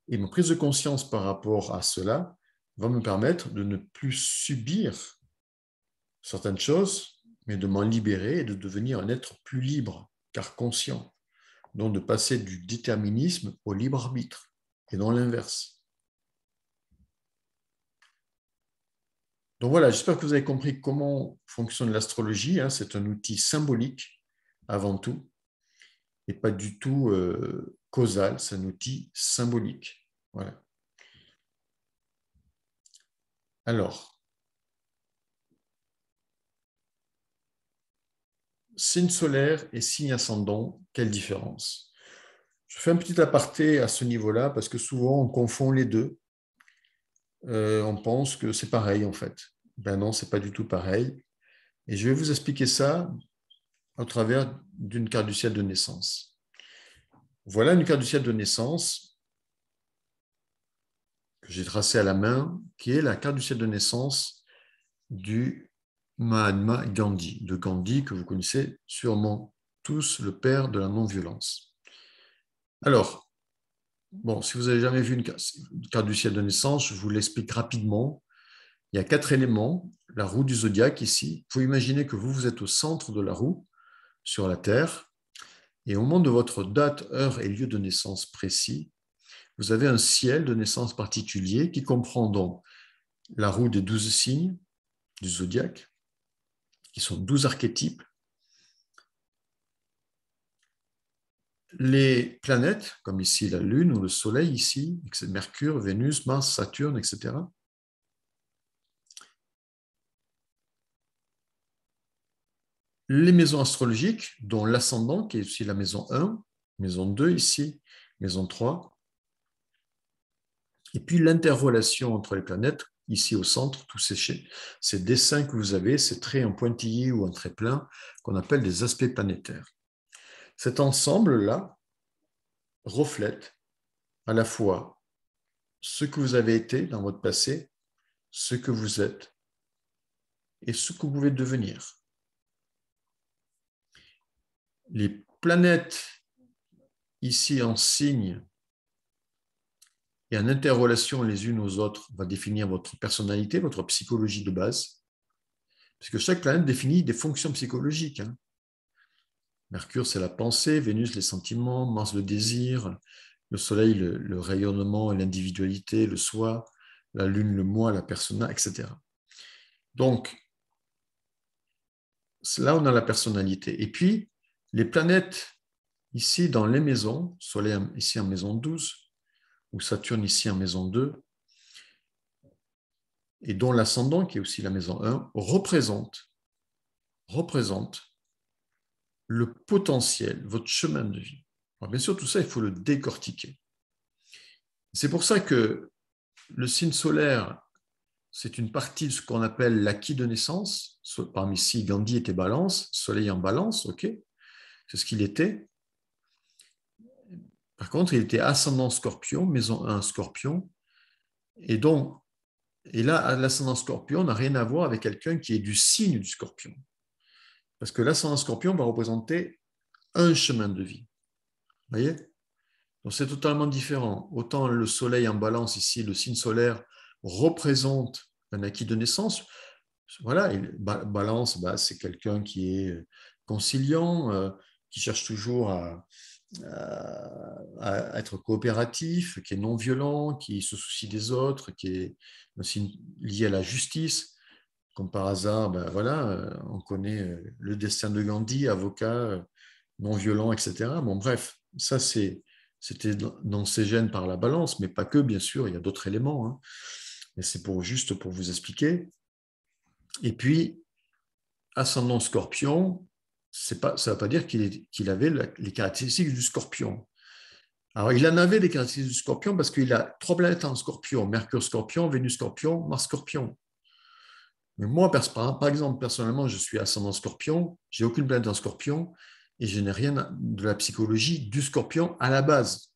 Et ma prise de conscience par rapport à cela va me permettre de ne plus subir certaines choses, mais de m'en libérer et de devenir un être plus libre, car conscient. Donc de passer du déterminisme au libre arbitre, et non l'inverse. Donc voilà, j'espère que vous avez compris comment fonctionne l'astrologie. C'est un outil symbolique avant tout, et pas du tout causal, c'est un outil symbolique. Voilà. Alors, signe solaire et signe ascendant, quelle différence? Je fais un petit aparté à ce niveau-là parce que souvent on confond les deux. On pense que c'est pareil en fait. Ben non, c'est pas du tout pareil. Et je vais vous expliquer ça au travers d'une carte du ciel de naissance. Voilà une carte du ciel de naissance que j'ai tracée à la main, qui est la carte du ciel de naissance du Mahatma Gandhi, de Gandhi que vous connaissez sûrement tous, le père de la non-violence. Alors, bon, si vous n'avez jamais vu une carte du ciel de naissance, je vous l'explique rapidement. Il y a 4 éléments, la roue du zodiaque ici. Il faut imaginer que vous êtes au centre de la roue, sur la Terre, et au moment de votre date, heure et lieu de naissance précis, vous avez un ciel de naissance particulier qui comprend donc la roue des 12 signes du zodiaque, qui sont 12 archétypes, les planètes, comme ici la Lune ou le Soleil, ici, Mercure, Vénus, Mars, Saturne, etc. Les maisons astrologiques, dont l'ascendant, qui est aussi la maison 1, maison 2 ici, maison 3, et puis l'interrelation entre les planètes, ici au centre, tous ces dessins que vous avez, ces traits en pointillé ou en trait plein, qu'on appelle des aspects planétaires. Cet ensemble-là reflète à la fois ce que vous avez été dans votre passé, ce que vous êtes et ce que vous pouvez devenir. Les planètes ici en signe et en interrelation les unes aux autres va définir votre personnalité, votre psychologie de base, puisque chaque planète définit des fonctions psychologiques. Mercure, c'est la pensée, Vénus, les sentiments, Mars, le désir, le Soleil, le rayonnement et l'individualité, le soi, la Lune, le moi, la persona, etc. Donc, là, on a la personnalité. Et puis, les planètes, ici, dans les maisons, Soleil ici en maison 12, ou Saturne ici en maison 2, et dont l'ascendant, qui est aussi la maison 1, représente le potentiel, votre chemin de vie. Alors, bien sûr, tout ça, il faut le décortiquer. C'est pour ça que le signe solaire, c'est une partie de ce qu'on appelle l'acquis de naissance. Parmi ici, Gandhi était balance, Soleil en balance, ok, c'est ce qu'il était. Par contre, il était ascendant scorpion, maison 1 scorpion. Et là, l'ascendant scorpion n'a rien à voir avec quelqu'un qui est du signe du scorpion. Parce que l'ascendant scorpion va représenter un chemin de vie. Vous voyez? Donc, c'est totalement différent. Autant le soleil en balance ici, le signe solaire représente un acquis de naissance. Voilà, balance, c'est quelqu'un qui est conciliant, qui cherche toujours à être coopératif, qui est non violent, qui se soucie des autres, qui est aussi lié à la justice. Comme par hasard, voilà, on connaît le destin de Gandhi, avocat, non violent, etc. Bon, bref, ça c'était dans ses gènes par la balance, mais pas que, bien sûr, il y a d'autres éléments. Mais c'est juste pour vous expliquer. Et puis, ascendant Scorpion, ça ne veut pas dire qu'il avait les caractéristiques du Scorpion. Alors, il en avait des caractéristiques du Scorpion parce qu'il a 3 planètes en Scorpion, Mercure Scorpion, Vénus Scorpion, Mars Scorpion. Mais moi, par exemple, personnellement, je suis ascendant Scorpion, j'ai aucune planète en Scorpion et je n'ai rien de la psychologie du Scorpion à la base.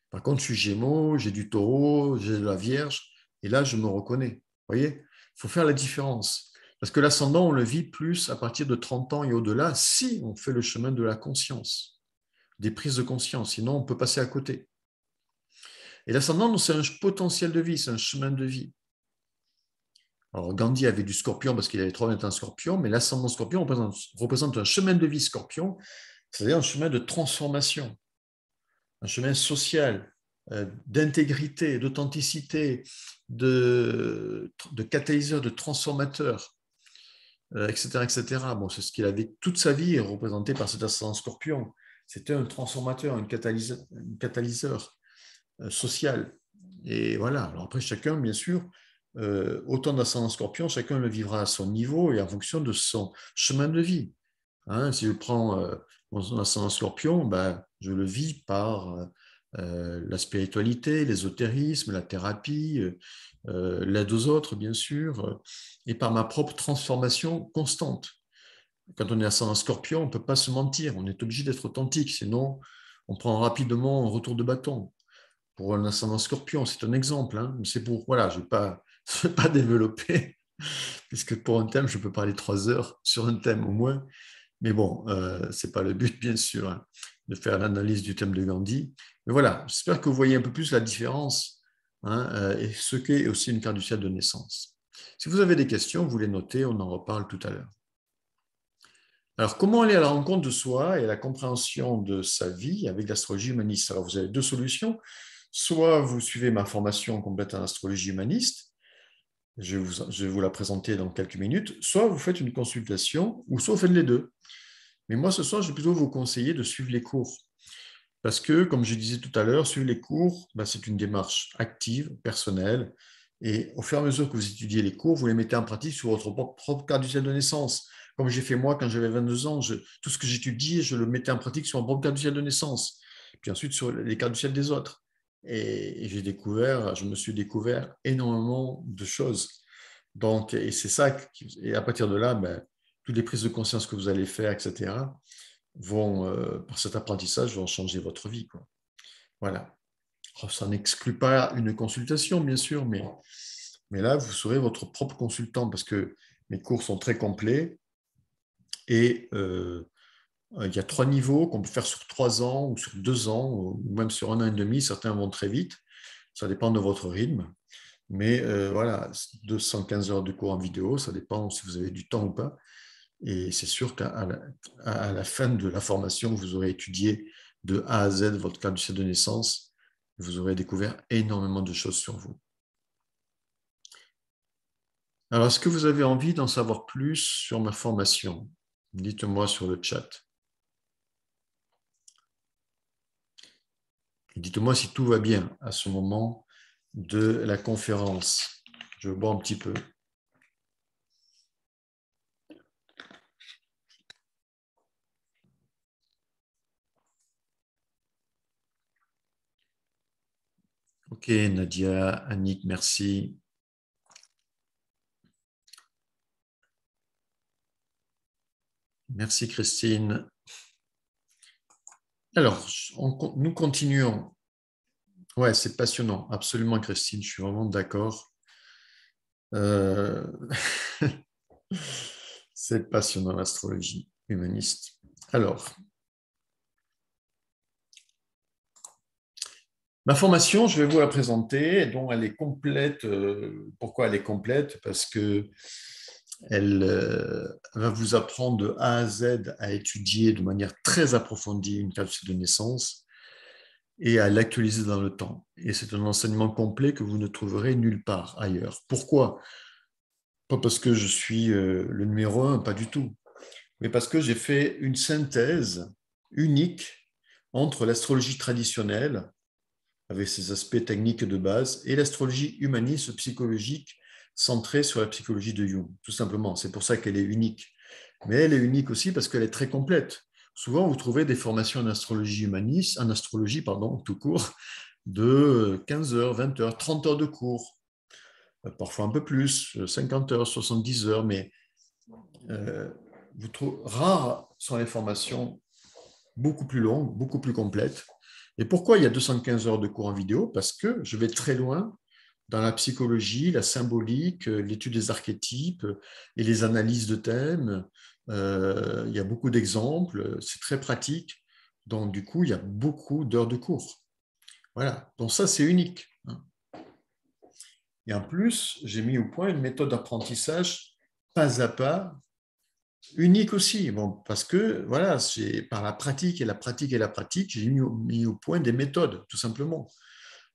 Par contre, je suis Gémeaux, j'ai du Taureau, j'ai de la Vierge et là, je me reconnais. Vous voyez, il faut faire la différence. Parce que l'ascendant, on le vit plus à partir de 30 ans et au-delà si on fait le chemin de la conscience, des prises de conscience. Sinon, on peut passer à côté. Et l'ascendant, c'est un potentiel de vie, c'est un chemin de vie. Alors, Gandhi avait du Scorpion parce qu'il avait 3 planètes en Scorpion, mais l'ascendant Scorpion représente un chemin de vie Scorpion, c'est-à-dire un chemin de transformation, un chemin social, d'intégrité, d'authenticité, de catalyseur, de transformateur, etc., etc. Bon, c'est ce qu'il avait toute sa vie représenté par cet ascendant Scorpion. C'était un transformateur, un catalyseur social. Et voilà. Alors après, chacun, bien sûr, autant d'ascendant Scorpion, chacun le vivra à son niveau et en fonction de son chemin de vie. Hein, si je prends mon ascendant Scorpion, ben, je le vis par la spiritualité, l'ésotérisme, la thérapie, l'aide aux autres, bien sûr, et par ma propre transformation constante. Quand on est ascendant Scorpion, on ne peut pas se mentir, on est obligé d'être authentique, sinon on prend rapidement un retour de bâton. Pour un ascendant Scorpion, c'est un exemple, hein, mais c'est pour, voilà, je ne vais pas développer, puisque pour un thème, je peux parler 3 heures sur un thème au moins. Mais bon, ce n'est pas le but, bien sûr, hein, de faire l'analyse du thème de Gandhi. Mais voilà, j'espère que vous voyez un peu plus la différence hein, et ce qu'est aussi une carte du ciel de naissance. Si vous avez des questions, vous les notez, on en reparle tout à l'heure. Alors, comment aller à la rencontre de soi et à la compréhension de sa vie avec l'astrologie humaniste? Alors, vous avez 2 solutions. Soit vous suivez ma formation complète en astrologie humaniste, je vais vous la présenter dans quelques minutes, soit vous faites une consultation, ou soit vous faites les deux. Mais moi, ce soir, je vais plutôt vous conseiller de suivre les cours. Parce que, comme je disais tout à l'heure, suivre les cours, ben, c'est une démarche active, personnelle. Et au fur et à mesure que vous étudiez les cours, vous les mettez en pratique sur votre propre carte du ciel de naissance. Comme j'ai fait moi quand j'avais 22 ans, tout ce que j'étudiais, je le mettais en pratique sur mon propre carte du ciel de naissance. Puis ensuite sur les cartes du ciel des autres. Et je me suis découvert énormément de choses. Donc, et c'est ça, et à partir de là, ben, toutes les prises de conscience que vous allez faire, etc., vont, par cet apprentissage, vont changer votre vie, quoi. Voilà. Alors, ça n'exclut pas une consultation, bien sûr, mais là, vous serez votre propre consultant parce que mes cours sont très complets et il y a 3 niveaux qu'on peut faire sur 3 ans ou sur 2 ans ou même sur 1 an et demi. Certains vont très vite. Ça dépend de votre rythme. Mais voilà, 215 heures de cours en vidéo, ça dépend si vous avez du temps ou pas. Et c'est sûr qu'à la fin de la formation, vous aurez étudié de A à Z votre carte du ciel de naissance. Vous aurez découvert énormément de choses sur vous. Alors, est-ce que vous avez envie d'en savoir plus sur ma formation? Dites-moi sur le chat. Dites-moi si tout va bien à ce moment de la conférence. Je bois un petit peu. Ok, Nadia, Annick, merci. Merci, Christine. Alors, nous continuons. Ouais, c'est passionnant, absolument, Christine, je suis vraiment d'accord. Euh, c'est passionnant, l'astrologie humaniste. Alors, ma formation, je vais vous la présenter, dont elle est complète. Pourquoi elle est complète? Parce que elle va vous apprendre de A à Z à étudier de manière très approfondie une carte de naissance et à l'actualiser dans le temps. Et c'est un enseignement complet que vous ne trouverez nulle part ailleurs. Pourquoi? Pas parce que je suis le numéro 1, pas du tout, mais parce que j'ai fait une synthèse unique entre l'astrologie traditionnelle, avec ses aspects techniques de base, et l'astrologie humaniste psychologique centrée sur la psychologie de Jung, tout simplement. C'est pour ça qu'elle est unique. mais elle est unique aussi parce qu'elle est très complète. Souvent, vous trouvez des formations en astrologie humaniste, en astrologie, pardon, tout court, de 15 heures, 20 heures, 30 heures de cours, parfois un peu plus, 50 heures, 70 heures, mais rares sont les formations beaucoup plus longues, beaucoup plus complètes. Et pourquoi il y a 215 heures de cours en vidéo? Parce que je vais très loin dans la psychologie, la symbolique, l'étude des archétypes et les analyses de thèmes. Il y a beaucoup d'exemples, c'est très pratique. Donc, du coup, il y a beaucoup d'heures de cours. Voilà, donc ça, c'est unique. Et en plus, j'ai mis au point une méthode d'apprentissage pas à pas, unique aussi. Bon, parce que, voilà, c'est par la pratique et la pratique et la pratique, j'ai mis au point des méthodes, tout simplement.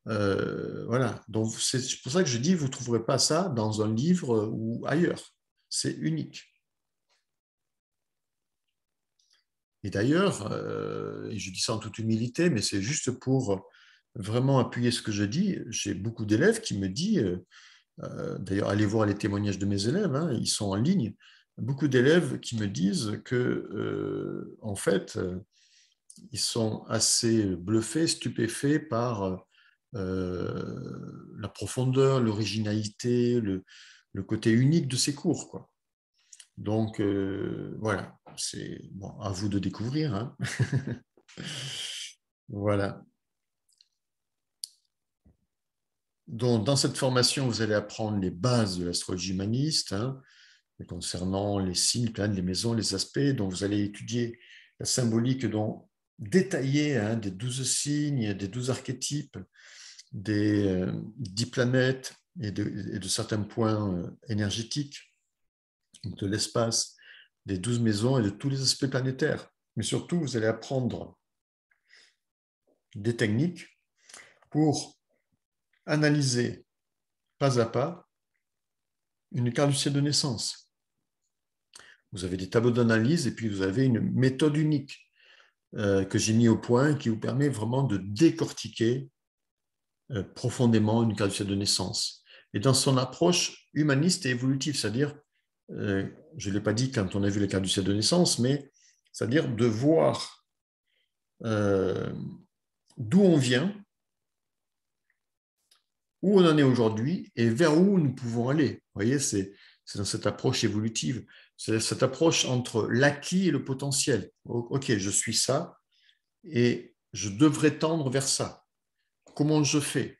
Voilà, donc c'est pour ça que je dis, vous ne trouverez pas ça dans un livre ou ailleurs. C'est unique. Et d'ailleurs, et je dis ça en toute humilité, mais c'est juste pour vraiment appuyer ce que je dis, j'ai beaucoup d'élèves qui me disent, d'ailleurs, allez voir les témoignages de mes élèves, hein, ils sont en ligne, beaucoup d'élèves qui me disent que, en fait, ils sont assez bluffés, stupéfaits par la profondeur, l'originalité, le côté unique de ces cours, quoi. Donc, voilà, c'est bon, à vous de découvrir, hein. Voilà. Donc, dans cette formation, vous allez apprendre les bases de l'astrologie humaniste, hein, concernant les signes, les planètes, les maisons, les aspects. Donc, vous allez étudier la symbolique détaillée, hein, des 12 signes, des 12 archétypes, des 10 planètes et de certains points énergétiques de l'espace, des 12 maisons et de tous les aspects planétaires. Mais surtout, vous allez apprendre des techniques pour analyser pas à pas une carte du ciel de naissance. Vous avez des tableaux d'analyse et puis vous avez une méthode unique que j'ai mis au point qui vous permet vraiment de décortiquer profondément une carte du ciel de naissance. Et dans son approche humaniste et évolutive, c'est-à-dire, je ne l'ai pas dit quand on a vu les cartes du ciel de naissance, mais c'est-à-dire de voir d'où on vient, où on en est aujourd'hui et vers où nous pouvons aller. Vous voyez, c'est dans cette approche évolutive, c'est cette approche entre l'acquis et le potentiel. Ok, je suis ça et je devrais tendre vers ça. Comment je fais?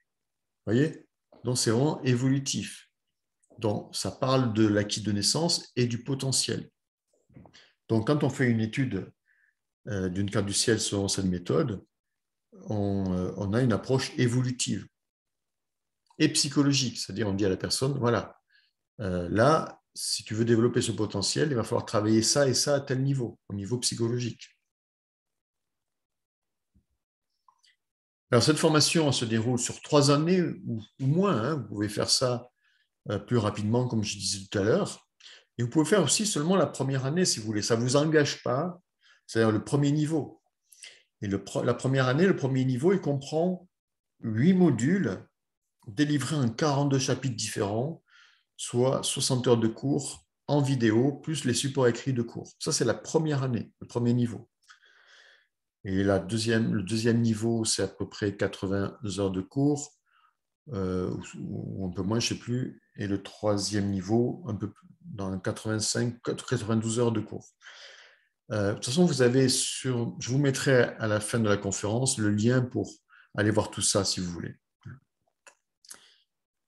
Vous voyez? Donc, c'est vraiment évolutif. Donc, ça parle de l'acquis de naissance et du potentiel. Donc, quand on fait une étude d'une carte du ciel selon cette méthode, on a une approche évolutive et psychologique, c'est-à-dire on dit à la personne, voilà, là, si tu veux développer ce potentiel, il va falloir travailler ça et ça à tel niveau, au niveau psychologique. Alors, cette formation se déroule sur 3 années ou moins, hein. Vous pouvez faire ça plus rapidement, comme je disais tout à l'heure. Et vous pouvez faire aussi seulement la première année, si vous voulez. Ça ne vous engage pas, c'est-à-dire le premier niveau. Et la première année, le premier niveau, il comprend 8 modules délivrés en 42 chapitres différents, soit 60 heures de cours en vidéo, plus les supports écrits de cours. Ça, c'est la première année, le premier niveau. Et le deuxième niveau, c'est à peu près 80 heures de cours, ou un peu moins, je ne sais plus. Et le troisième niveau, un peu dans 92 heures de cours. De toute façon, je vous mettrai à la fin de la conférence le lien pour aller voir tout ça si vous voulez.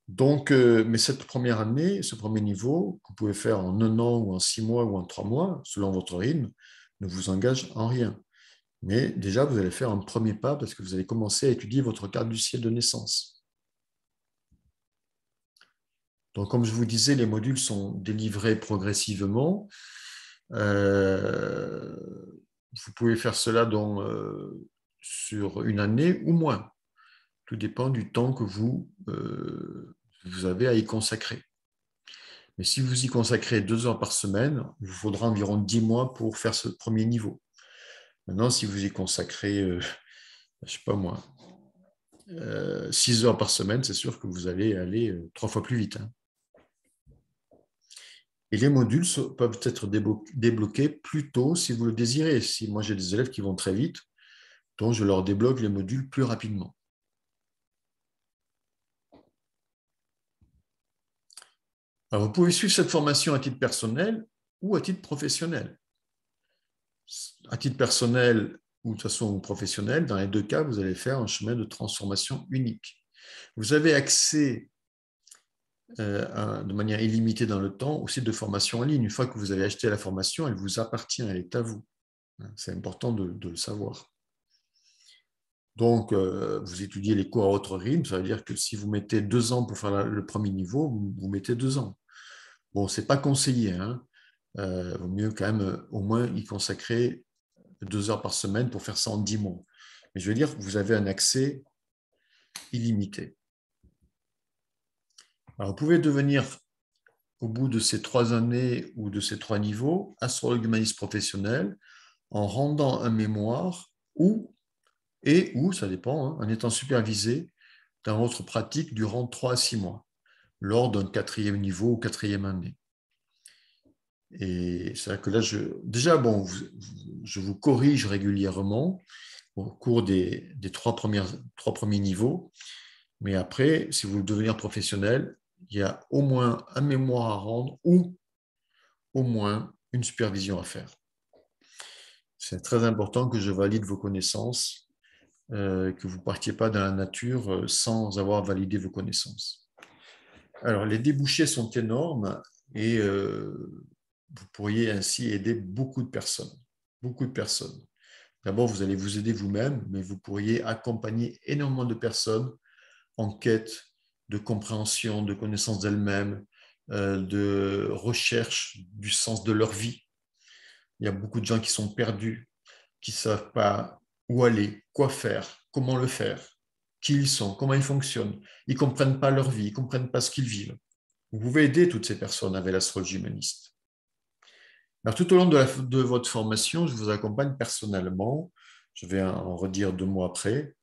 Donc, mais cette première année, ce premier niveau, que vous pouvez faire en 1 an ou en 6 mois ou en 3 mois, selon votre rythme, ne vous engage en rien. Mais déjà, vous allez faire un premier pas parce que vous allez commencer à étudier votre carte du ciel de naissance. Donc, comme je vous disais, les modules sont délivrés progressivement. Vous pouvez faire cela sur 1 année ou moins. Tout dépend du temps que vous avez à y consacrer. Mais si vous y consacrez 2 heures par semaine, il vous faudra environ 10 mois pour faire ce premier niveau. Maintenant, si vous y consacrez, je ne sais pas moi, 6 heures par semaine, c'est sûr que vous allez aller 3 fois plus vite, hein. Et les modules peuvent être débloqués plus tôt si vous le désirez. Si moi j'ai des élèves qui vont très vite, donc je leur débloque les modules plus rapidement. Alors, vous pouvez suivre cette formation à titre personnel ou à titre professionnel. À titre personnel ou de toute façon professionnel, dans les deux cas, vous allez faire un chemin de transformation unique. Vous avez accès de manière illimitée dans le temps au site de formation en ligne. Une fois que vous avez acheté la formation, elle vous appartient, elle est à vous. C'est important de le savoir. Donc, vous étudiez les cours à votre rythme, ça veut dire que si vous mettez 2 ans pour faire le premier niveau, vous mettez 2 ans. Bon, ce n'est pas conseillé, hein. Vaut mieux quand même au moins y consacrer 2 heures par semaine pour faire ça en 10 mois. Mais je veux dire que vous avez un accès illimité. Alors, vous pouvez devenir, au bout de ces 3 années ou de ces 3 niveaux, astrologue humaniste professionnel en rendant un mémoire ou, ça dépend, hein, en étant supervisé dans votre pratique durant 3 à 6 mois, lors d'un 4e niveau ou 4e année. Et c'est vrai que là, déjà, bon, je vous corrige régulièrement au cours des 3 premiers niveaux, mais après, si vous voulez devenir professionnel, il y a au moins un mémoire à rendre ou au moins une supervision à faire. C'est très important que je valide vos connaissances, que vous ne partiez pas dans la nature sans avoir validé vos connaissances. Alors, les débouchés sont énormes et vous pourriez ainsi aider beaucoup de personnes. Beaucoup de personnes. D'abord, vous allez vous aider vous-même, mais vous pourriez accompagner énormément de personnes en quête de compréhension, de connaissance d'elles-mêmes, de recherche du sens de leur vie. Il y a beaucoup de gens qui sont perdus, qui ne savent pas où aller, quoi faire, comment le faire, qui ils sont, comment ils fonctionnent. Ils ne comprennent pas leur vie, ils ne comprennent pas ce qu'ils vivent. Vous pouvez aider toutes ces personnes avec l'astrologie humaniste. Alors, tout au long de votre formation, je vous accompagne personnellement. Je vais en redire 2 mois après.